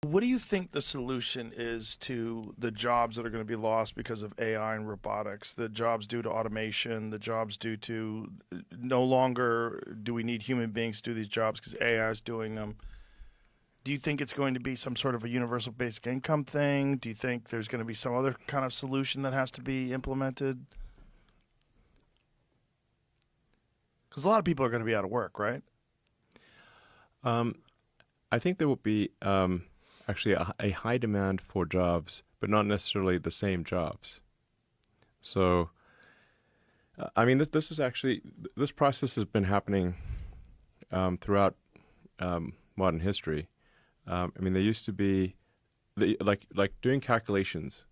What do you think the solution is to the jobs that are going to be lost because of AI and robotics? The jobs due to automation, the jobs due to no longer do we need human beings to do these jobs because AI is doing them. Do you think it's going to be some sort of a universal basic income thing? Do you think there's going to be some other kind of solution that has to be implemented? Because a lot of people are going to be out of work, right? Um, I think there will be actually a high demand for jobs, but not necessarily the same jobs. So, I mean, this is actually this process has been happening throughout modern history. I mean, there used to be like doing calculations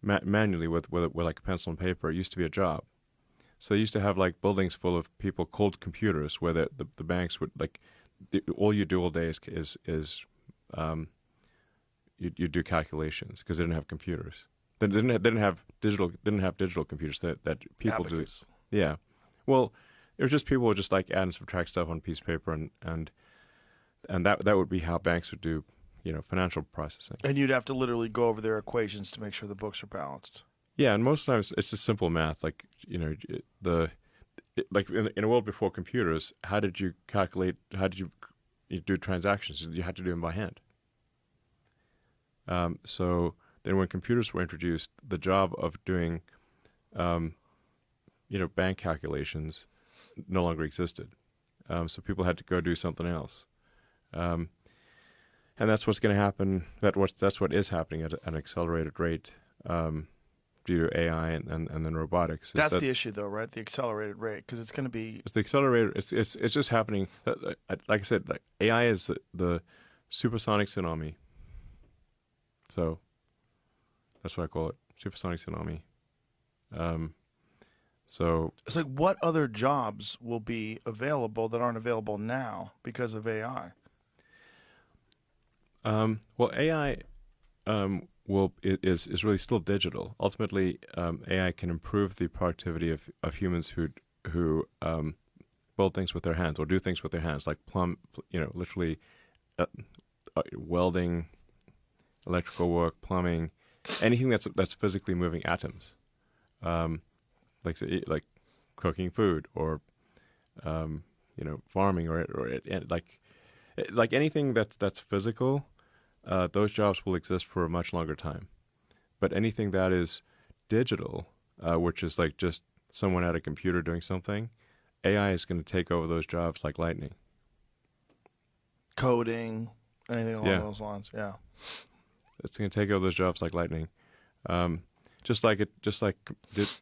manually with like a pencil and paper. It used to be a job. So they used to have like buildings full of people called computers, where the banks would like all you do all day is you do calculations because they didn't have computers. They didn't have digital computers that people do. Abacus. Yeah, well, it was just people would just like add and subtract stuff on a piece of paper, and that would be how banks would do financial processing. And you'd have to literally go over their equations to make sure the books are balanced. Yeah, and most times it's just simple math. Like like in a world before computers, how did you calculate? How did you do transactions? You had to do them by hand. So then, when computers were introduced, the job of doing, bank calculations no longer existed. So people had to go do something else, um, and that's what's going to happen. That's what is happening at an accelerated rate due to AI and then robotics. That's the issue, though, right? The accelerated rate, because it's going to be. It's the accelerator. It's just happening. Like I said, like AI is the supersonic tsunami. So that's what I call it, supersonic tsunami. Um, so It's like what other jobs will be available that aren't available now because of AI? well, AI is really still digital. Ultimately, AI can improve the productivity of humans who build things with their hands or do things with their hands, like literally uh, welding, electrical work, plumbing, anything that's physically moving atoms, um, like cooking food or farming or like anything that's physical. Those jobs will exist for a much longer time. But anything that is digital, which is like just someone at a computer doing something, AI is going to take over those jobs like lightning. Coding, anything along Yeah, those lines. Yeah. it's going to take over those jobs like lightning. Um, just like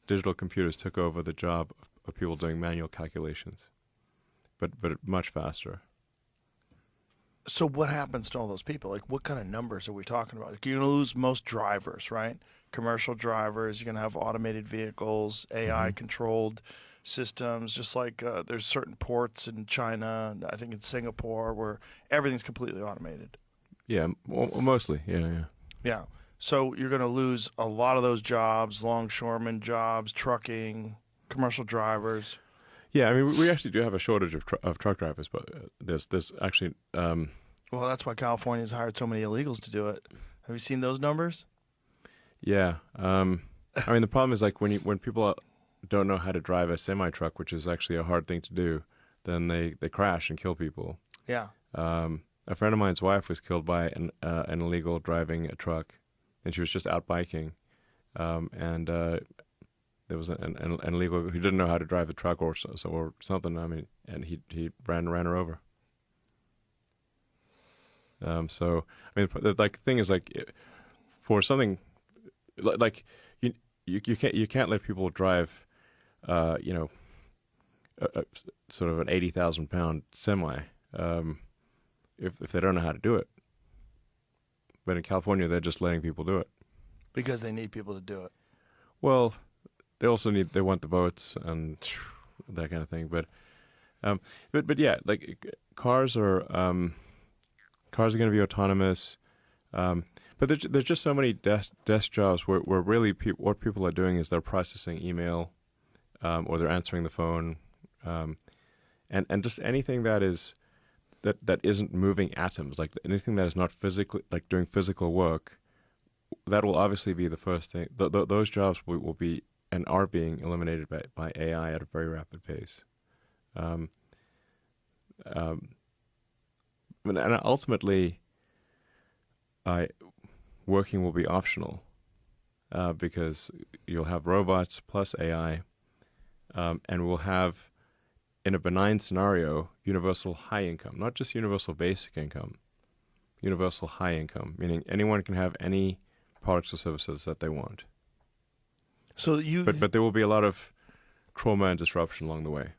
digital computers took over the job of people doing manual calculations, but much faster. So what happens to all those people? Like, what kind of numbers are we talking about? Like, you're going to lose most drivers, right? Commercial drivers. You're going to have automated vehicles, AI Hmm. controlled systems. Just like there's certain ports in China, I think in Singapore, where everything's completely automated. Yeah, mostly. Yeah, yeah. Yeah. So you're going to lose a lot of those jobs, longshoremen jobs, trucking, commercial drivers. Yeah, I mean, we actually do have a shortage of truck drivers, but there's actually Well, that's why California's hired so many illegals to do it. Have you seen those numbers? yeah. I mean, the problem is like when people don't know how to drive a semi truck, which is actually a hard thing to do, then they crash and kill people. Yeah. A friend of mine's wife was killed by an illegal driving a truck, and she was just out biking, and there was an illegal who didn't know how to drive the truck or something. I mean, and he ran her over. So I mean, the like thing is like for something like you can't let people drive, uh, you know, a sort of an 80,000 pound semi if they don't know how to do it. But in California, they're just letting people do it. Because they need people to do it. Well, they want the votes and that kind of thing. Um, but yeah, like cars are going to be autonomous. But there's just so many desk jobs where really what people are doing is they're processing email, or they're answering the phone, and just anything that is that isn't moving atoms, like anything that is not physically, like doing physical work, that will obviously be the first thing. Those jobs will be and are being eliminated by AI at a very rapid pace. Um, and ultimately, working will be optional because you'll have robots plus AI, and we'll have, in a benign scenario, universal high income, not just universal basic income, universal high income, meaning anyone can have any products or services that they want. So you, But there will be a lot of trauma and disruption along the way.